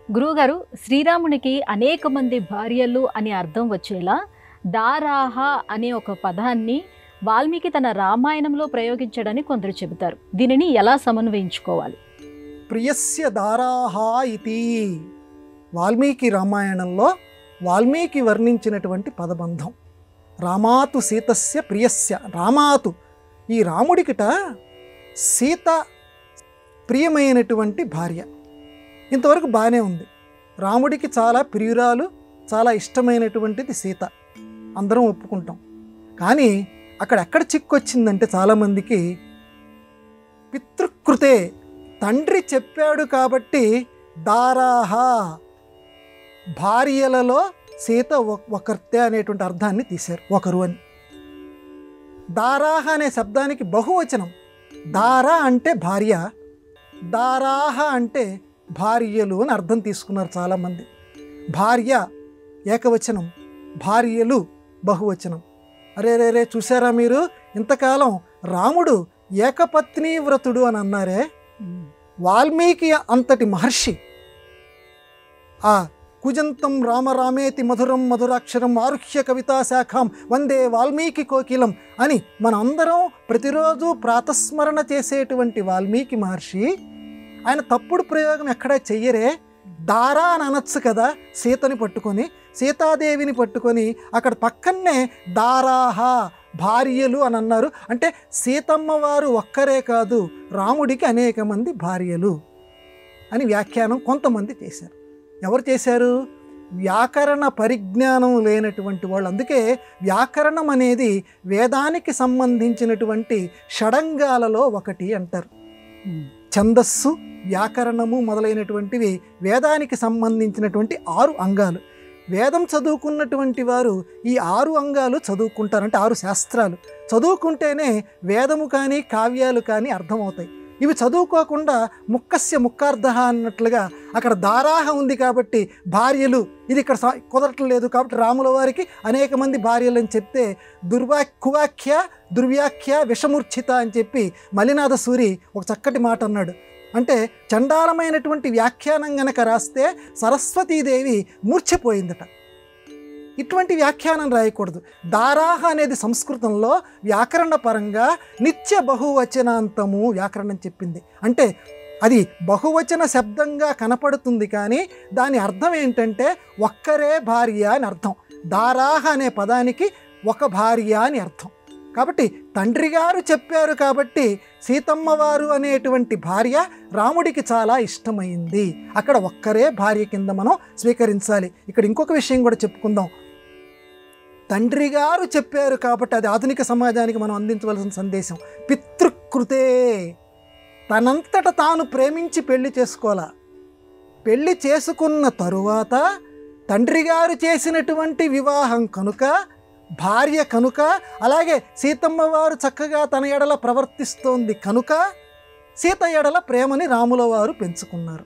గురువుగారు, శ్రీరామునికి అనేక మంది భార్యలు అని అర్థం వచ్చేలా దారాహ అనే ఒక పదాన్ని వాల్మీకి తన రామాయణంలో ప్రయోగించాడని కొందరు చెబుతారు. దీనిని ఎలా సమన్వయించుకోవాలి? ప్రియస్య దారాహ ఇతి వాల్మీకి రామాయణంలో వాల్మీకి వర్ణించినటువంటి పదబంధం. రామాతు సీతస్య ప్రియస్య. రామాతు, ఈ రాముడికిట సీత ప్రియమైనటువంటి భార్య. ఇంతవరకు బాగానే ఉంది. రాముడికి చాలా ప్రియురాలు, చాలా ఇష్టమైనటువంటిది సీత, అందరం ఒప్పుకుంటాం. కానీ అక్కడ ఎక్కడ చిక్కొచ్చిందంటే చాలామందికి పితృకృతే, తండ్రి చెప్పాడు కాబట్టి దారాహ, భార్యలలో సీత ఒకర్తే అనేటువంటి అర్థాన్ని తీశారు, ఒకరు అని. దారాహ అనే శబ్దానికి బహువచనం. దారా అంటే భార్య, దారాహ అంటే భార్యలు అని అర్థం తీసుకున్నారు చాలామంది. భార్య ఏకవచనం, భార్యలు బహువచనం. అరే రే రే, చూసారా మీరు, ఇంతకాలం రాముడు ఏకపత్ని వ్రతుడు అని అన్నారే. వాల్మీకి అంతటి మహర్షి ఆ కుజంతం రామరామేతి మధురం మధురాక్షరం ఆరుహ్య కవితా శాఖం వందే వాల్మీకి కోకిలం అని మన అందరం ప్రతిరోజు ప్రాతస్మరణ చేసేటువంటి వాల్మీకి మహర్షి ఆయన తప్పుడు ప్రయోగం ఎక్కడా చెయ్యరే. దారా అని అనొచ్చు కదా, సీతని పట్టుకొని, సీతాదేవిని పట్టుకొని అక్కడ పక్కనే దారాహ భార్యలు అని అన్నారు. అంటే సీతమ్మ వారు ఒక్కరే కాదు, రాముడికి అనేక మంది భార్యలు అని వ్యాఖ్యానం కొంతమంది చేశారు. ఎవరు చేశారు? వ్యాకరణ పరిజ్ఞానం లేనటువంటి వాళ్ళు. అందుకే వ్యాకరణం అనేది వేదానికి సంబంధించినటువంటి షడంగాలలో ఒకటి అంటారు. ఛందస్సు, వ్యాకరణము మొదలైనటువంటివి వేదానికి సంబంధించినటువంటి 6 అంగాలు. వేదం చదువుకున్నటువంటి వారు ఈ 6 అంగాలు చదువుకుంటారు. అంటే 6 శాస్త్రాలు చదువుకుంటేనే వేదము కానీ కావ్యాలు కానీ అర్థమవుతాయి. ఇవి చదువుకోకుండా ముక్కస్య ముక్కార్థ అన్నట్లుగా అక్కడ దారాహ ఉంది కాబట్టి భార్యలు, ఇది ఇక్కడ కుదరట్లేదు కాబట్టి రాముల వారికి అనేక మంది భార్యలు అని చెప్తే కువాఖ్య దుర్వ్యాఖ్య విషమూర్ఛిత అని చెప్పి మలినాథ సూరి ఒక చక్కటి మాట అన్నాడు. అంటే చండాలమైనటువంటి వ్యాఖ్యానం గనక రాస్తే సరస్వతీదేవి మూర్ఛపోయిందట. ఇటువంటి వ్యాఖ్యానం రాయకూడదు. దారాహ అనేది సంస్కృతంలో వ్యాకరణ పరంగా నిత్య బహువచనాంతము వ్యాకరణం చెప్పింది. అంటే అది బహువచన శబ్దంగా కనపడుతుంది కానీ దాని అర్థం ఏంటంటే ఒక్కరే భార్య అని అర్థం. దారాహ అనే పదానికి ఒక భార్య అని అర్థం. కాబట్టి తండ్రి గారు చెప్పారు కాబట్టి సీతమ్మ వారు అనేటువంటి భార్య రాముడికి చాలా ఇష్టమైంది. అక్కడ ఒక్కరే భార్య కింద మనం స్వీకరించాలి. ఇక్కడ ఇంకొక విషయం కూడా చెప్పుకుందాం. తండ్రి గారు చెప్పారు కాబట్టి అది ఆధునిక సమాజానికి మనం అందించవలసిన సందేశం. పితృకృతే, తనంతట తాను ప్రేమించి పెళ్లి చేసుకోవాలా. పెళ్లి చేసుకున్న తరువాత తండ్రి గారు చేసినటువంటి వివాహం కనుక, భార్య కనుక, అలాగే సీతమ్మ వారు చక్కగా తన ఎడల ప్రవర్తిస్తోంది కనుక సీత ఎడల ప్రేమని రాముల వారు పెంచుకున్నారు.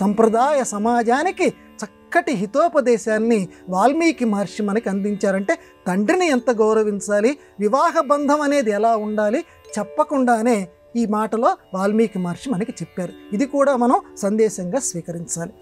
సంప్రదాయ సమాజానికి చక్కటి హితోపదేశాన్ని వాల్మీకి మహర్షి మనకి అందించారంటే తండ్రిని ఎంత గౌరవించాలి, వివాహ బంధం అనేది ఎలా ఉండాలి చెప్పకుండానే ఈ మాటలో వాల్మీకి మహర్షి మనకి చెప్పారు. ఇది కూడా మనం సందేశంగా స్వీకరించాలి.